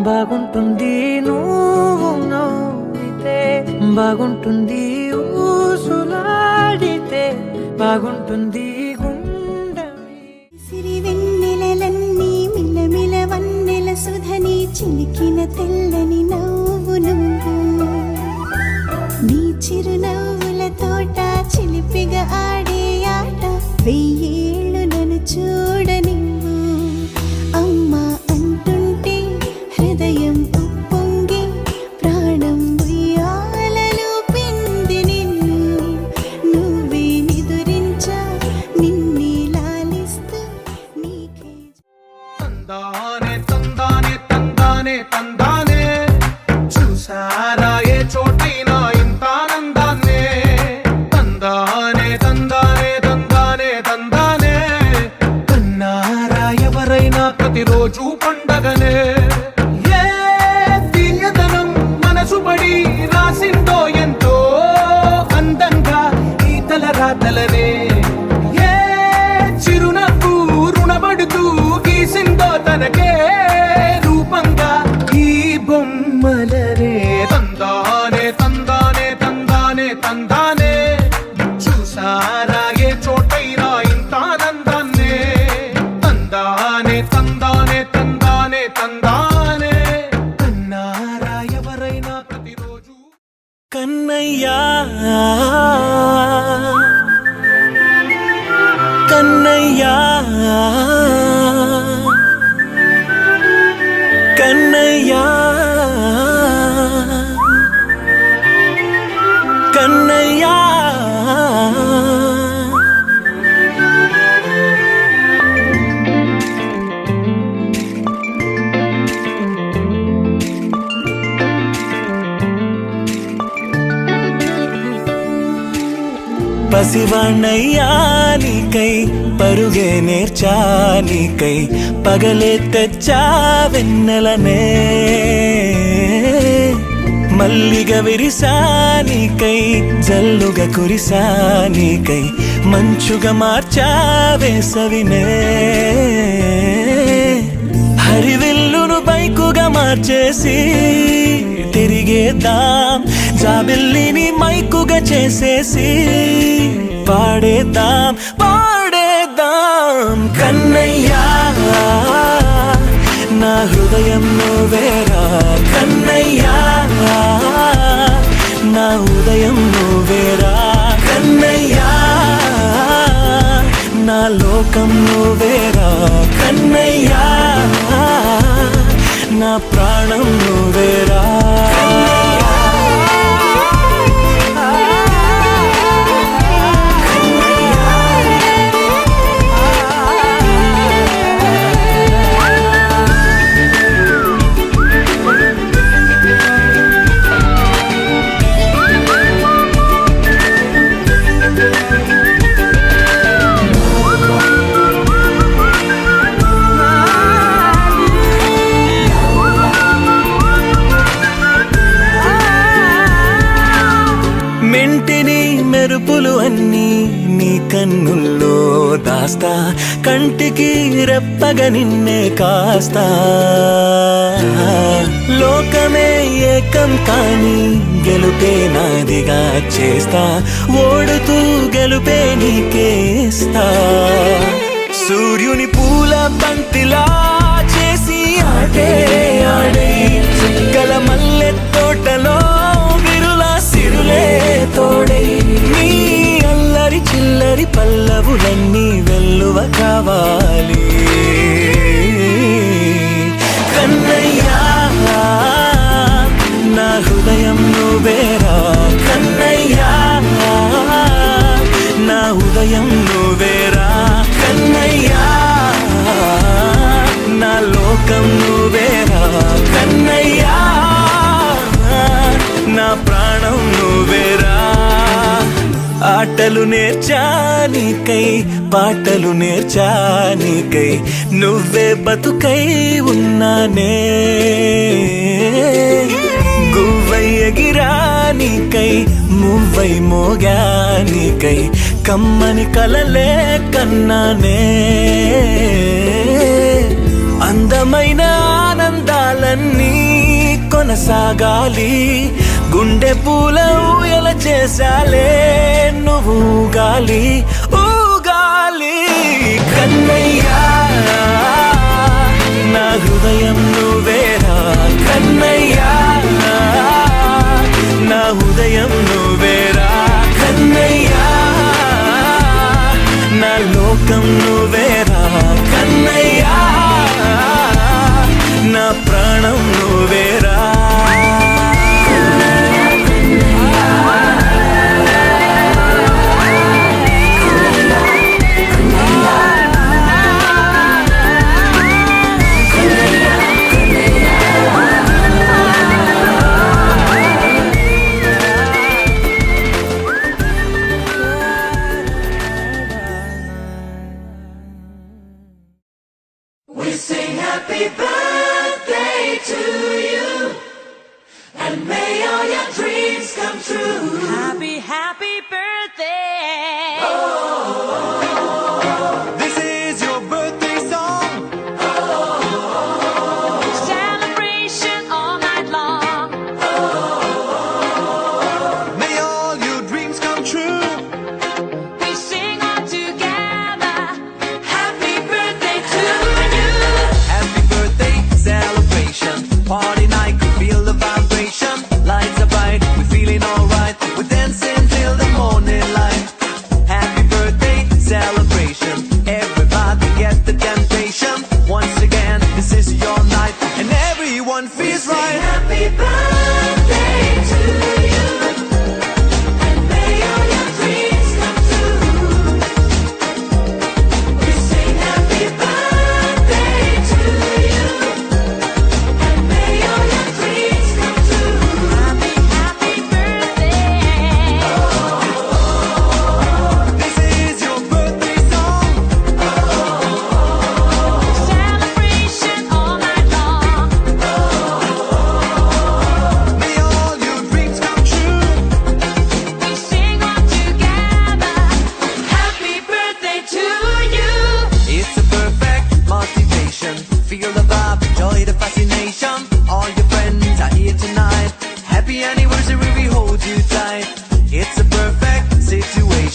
బాగుంటుంది నువ్వు నవ్వితే, బాగుంటుంది ఊసులాడితే, బాగుంటుంది గుండె సిరి వెన్నెలలన్నీ మిలమిల వన్నెల సుధని చిలికిన తెల్లని నవ్వు నువ్వు, నీ చిరునవ్వుల తోట చిలిపిగా ఆడే ఆట వెయ్యేళ్ళు నన్ను చూడని అమ్మా అంటుంటే హృదయం ఉప్పొంగి ప్రాణం ఉయ్యాలలో పిండి నిన్ను నువ్వే నిదురించా నిన్నే లాలిస్తూ నీకే తందానే తందానే తందానే తందానే చూసారా ఏ చోటైనా ఇంత ఆనందాన్నే తందానే తందానే తందానే తందానే కన్నారా ఎవరైనా ప్రతిరోజు పండగనే ఏ తీయదనం మనసు పడి రాసిందో ఎంతో అందంగా ఈ తలరాతలనే ఏ చిరునవ్వు రుణపడుతూ గీసిందో తనకే రూపంగా ఈ బొమ్మలనే తందానే తందానే తందానే తందానే చూసారా ఏ చోటైనా ఇంత ఆనందాన్ని కన్నయ్యా కన్నయ్యా కన్నయ్యా కన్నయ్యా పసివాణ్ణయ్యా నీకై పరుగే నేర్చా నీకై పగలే తెచ్చా వెన్నెలనే మల్లిగ విరిసా నీకై జల్లుగా కురిసా నీకై మంచుగా మార్చా వేసవినే హరివిల్లును బైకుగా మార్చేసి తిరిగేద్దాం జాబిల్లిని మైకుగా చేసేసి పాడేద్దాం పాడేద్దాం కన్నయ్యా నా హృదయం నువ్వేరా కన్నయ్యా నా ఉదయం నువ్వేరా కన్నయ్యా నా లోకం నువ్వేరా కన్నయ్యా నా ప్రాణం నువ్వేరా మెంటిని మెరుపులు అన్నీ నీ కన్నుల్లో దాస్తా కంటికి రెప్పగా నిన్నే కాస్తా లోకమే ఏకం కాని గెలుపే నాదిగా చేస్తా ఓడుతూ గెలుపే నీకేస్తా సూర్యుని పూల బంతిలా చేసి ఆడే ఆడే చుక్కల మల్లె తోటలో సిరులే తోడై నీ అల్లరి చిల్లరి పల్లవులన్నీ వెల్లువ కావాలి కన్నయ్యా నా హృదయం నువ్వేరా కన్నయ్యా నా ఉదయం నువ్వేరా కన్నయ్యా నా లోకం నువ్వేరా కన్నయ్యా నా ప్రాణం నువ్వేరా ఆటలు నేర్చా నీకై పాటలు నేర్చా నీకై నువ్వే బతుకై ఉన్నానే గువ్వై ఎగిరా నీకై మువ్వై మోగా నీకై కమ్మని కలలే కన్నానే అందమైన ఆనందాలన్నీ కొనసాగాలి గుండె పూల ఊయల చేసాలే నువ్వు ఊగాలి ఊగాలి కన్నయ్యా నా హృదయం నువ్వేరా కన్నయ్యా నా ఉదయం నువ్వేరా కన్నయ్యా నా లోకం నువ్వేరా కన్నయ్యా నా ప్రాణం నువ్వేరా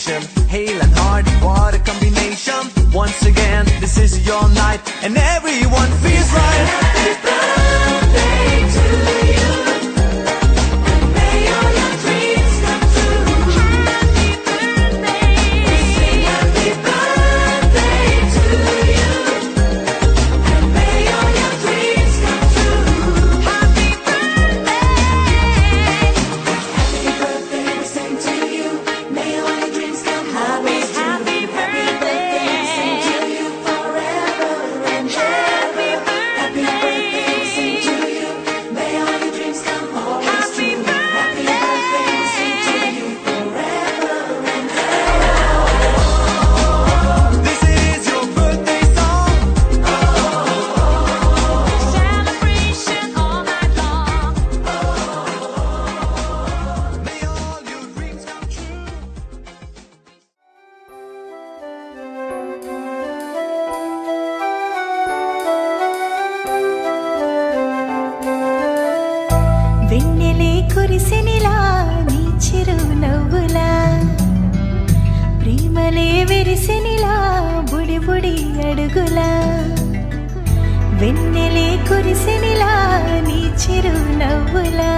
sensation. Hail and heart, what a combination. Once again, this is your night, and everyone feels right. Happy birthday to you. May all your dreams come true. Happy birthday. We sing happy birthday to you. And may all your dreams come true. Happy birthday. Happy birthday, we sing to you. May all your dreams come always true. Happy birthday, we sing to you forever and ever. Happy birthday, we sing to you. May all your dreams come always true. Happy birthday, we sing to you forever and ever. This is your birthday song. Celebration all night long. May all your dreams come true. వెన్నెలే కురిసెనిలా నీ చిరునవ్వులా ప్రేమలే విరిసెనిలా బుడి బుడి అడుగులా వెన్నెలే కురిసెనిలా నీ చిరునవ్వులా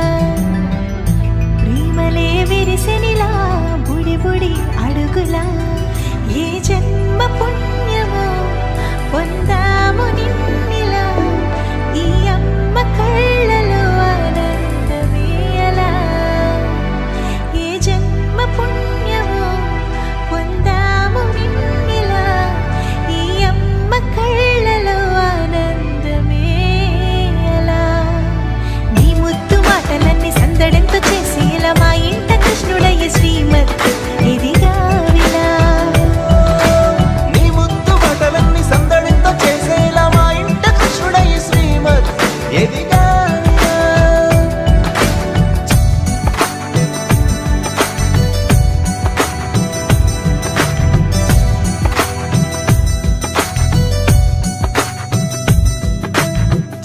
ప్రేమలే విరిసెనిలా బుడి బుడి అడుగులా ఏ జన్మ పుణ్యమో పొందాము నిన్నిలా ఈ అమ్మ కళ్ళలో ఆనందమే అలా ఏ జన్మ పుణ్యమో పొందాము నిన్నిలా ఈ అమ్మ కళ్ళలో ఆనందమే అలా నీ ముద్దు మాటలన్నీ సందడెంతో చేసి ఇలా మా ఇంట కృష్ణుడయ్య శ్రీమతి ఇదిగా విలా నీ ముద్దు బటలన్నీ సందడితో చేసేలా మా ఇంట కృష్ణుడయ్య శ్రీమత్ ఎదిగా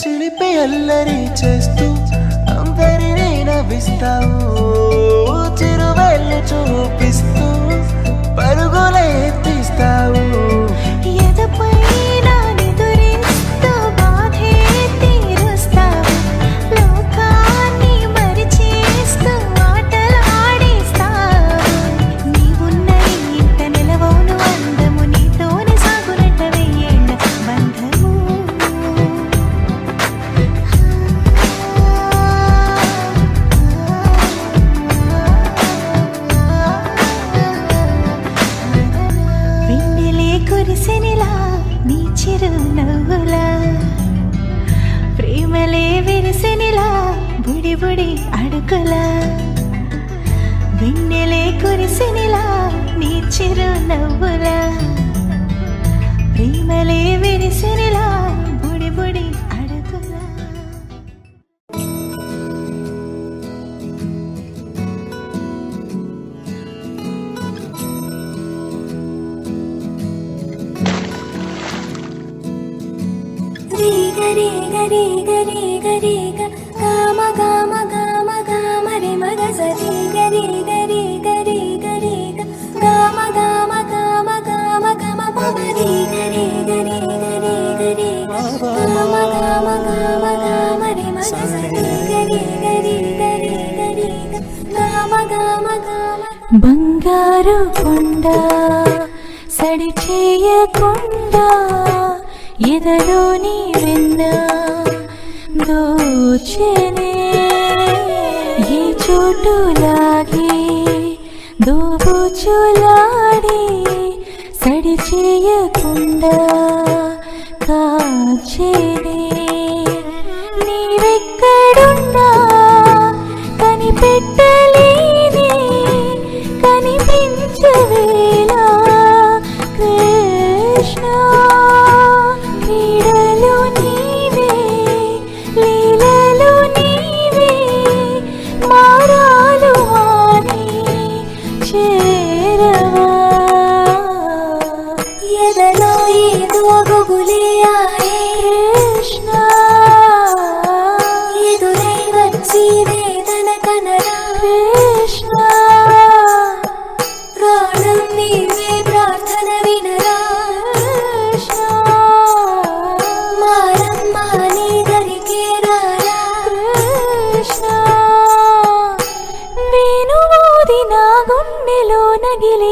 చిలిపి అల్లరి చేస్తూ అందరినీ నవ్విస్తావు చిరువెళ్ళు చూపిస్తూ పరుగులే ఎత్తిస్తావు ఎదపై నా నిదురిస్తూ బాధే తీరుస్తావు లోకాన్ని మరిచేస్తూ ఆటలాడిస్తావు నీవున్న ఈ ఇంట నిలవోను అందము నీతోనే సాగునట్ట వెయ్యేళ్ళ బంధము వెన్నెలే కురిసెనిలా నీ చిరునవ్వులా ప్రేమలే విరిసెనిలా బుడి బుడి అడుగులా వెన్నెలే కురిసెనిలా నీ చిరునవ్వులా ప్రేమలే విరిసెనిలా బుడి బుడి అడుగులా రే గరే గరే గరే గరే గామ గామ గామ గామ రే మగ సరి గరే గరే గరే గరే గామ గామ గామ గామ గమ పమ రే గరే గరే గరే గరే గామ గామ గామ గామ రే మగ సరి గరే గరే గరే గరే గామ గామ గామ బంగారు కొండ సడి చేయకుండా ఎదలోని వెన్న దోచెనే ఏ చోటు లాగి దోబుచులాడి సడి చేయకుండా కాచేనే నీవెక్కడున్నా కనిపెట్టలేని కనిపించవేలా కృష్ణ క్రీడలు నీవే లీలలు నీవే మారాలు వాణి చేరవా ఎదలో ఏదో గుగులే ఆయే కృష్ణ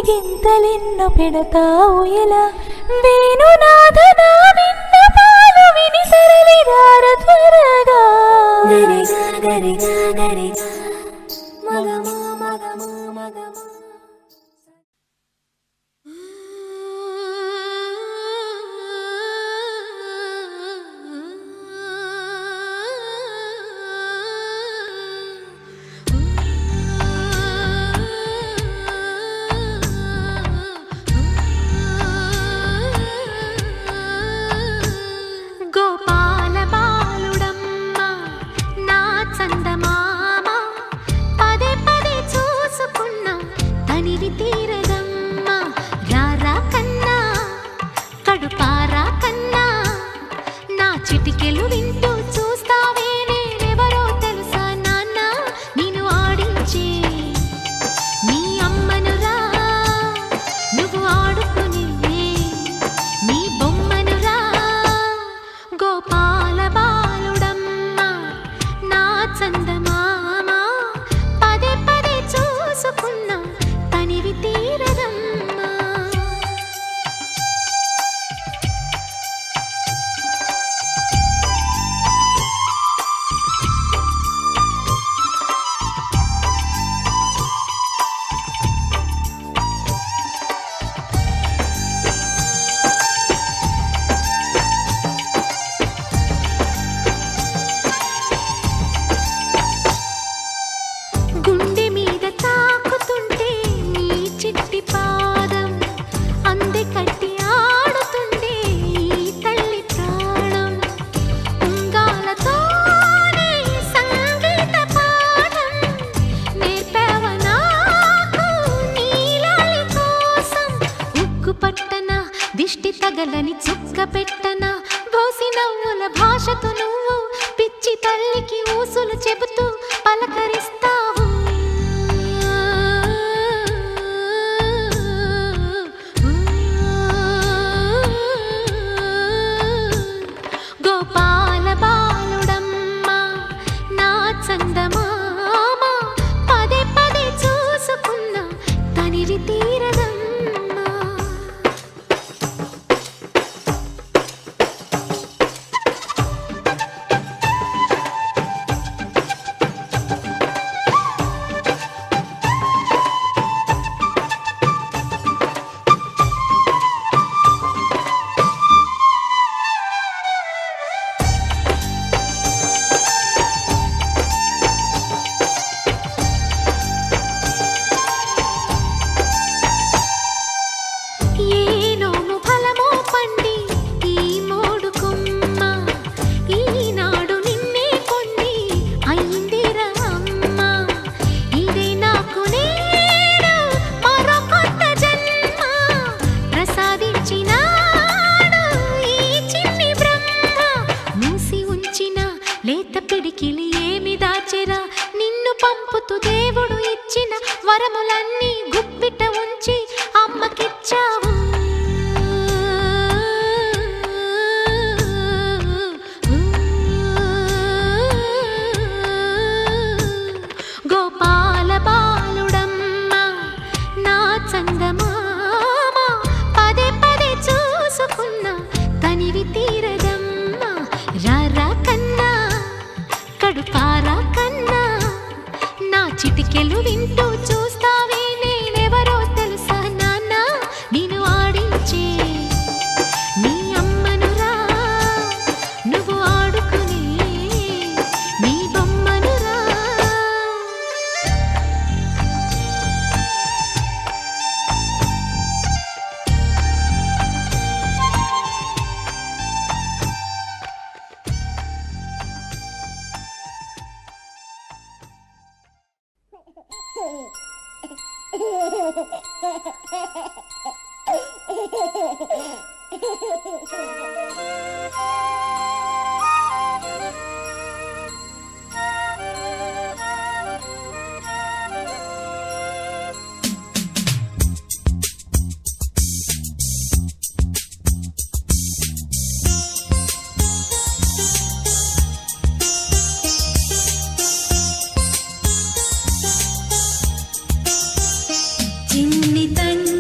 గింతలెన్నో పెడతావు ఎలా వేణునాథనా విన్న పాలు విని తరలి రార త్వరగా గరిగా గరిగా గరిగా మగమా మగమా మగమా గోపాల బాలుడమ్మ నా చందమామ పదే పదే చూసుకున్నా తనివి తీరదమ్మ రారా కన్నా కడుపారా కన్నా నా చిటికెలు వింటూ చూస్తావే నేనెవరో తెలుసా నాన్న నేను ఆడించే నీ అమ్మనురా నువ్వు ఆడుకునే నీ బొమ్మనురా గోపాల బాలుడమ్మ నా చందమామ పదే పదే చూసుకున్నా తనివి తీరదమ్మా గుండె మీద తాకుతుంటే నీ చిట్టి పాదం అందె కట్టి ఆడుతుండే ఈ తల్లి ప్రాణం ఉంగాలతోనే సంగీత పాఠం నేర్పావ నాకు నీలాలి కోసం ఉక్కు పట్టన దిష్టి తగలని చుక్క పెట్టన భోసి నవ్వుల భాషతో నువ్వు పిచ్చి తల్లికి ఊసులు చెబుతూ పలకరిస్తావు గోపాల బాలుడమ్మ నా చందమామ పదే పదే చూసుకున్నా తనివి తీరదమ్మా ఏ నోము ఫలమో పండి ఈ మోడు కొమ్మ ఈనాడు నిన్నే కొన్ని అయిందిరా అమ్మ ఇదే నాకు నేడు మరో కొత్త జన్మ ప్రసాదించినాడు ఈ చిన్ని బ్రహ్మ మూసి ఉంచిన లేత పిడికిలి ఏమి దాచెరా నిన్ను పంపుతూ దేవుడు ఇచ్చిన వరములన్నీ గుప్పిట ఉంచి అమ్మకిచ్చావు గోపాల బాలుడమ్మ నా చందమామ పదే పదే చూసుకున్నా తనివి తీరదమ్మా రారా కన్నా కడుపారా కన్నా నా చిటికెలు వింటూ చూస్తావే నేనెవరో తెలుసా నాన్న నేను ఆడించే నీ అమ్మనురా నువ్వు ఆడుకునే నీ బొమ్మనురా చిన్ని తండ్రి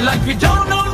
like we don't know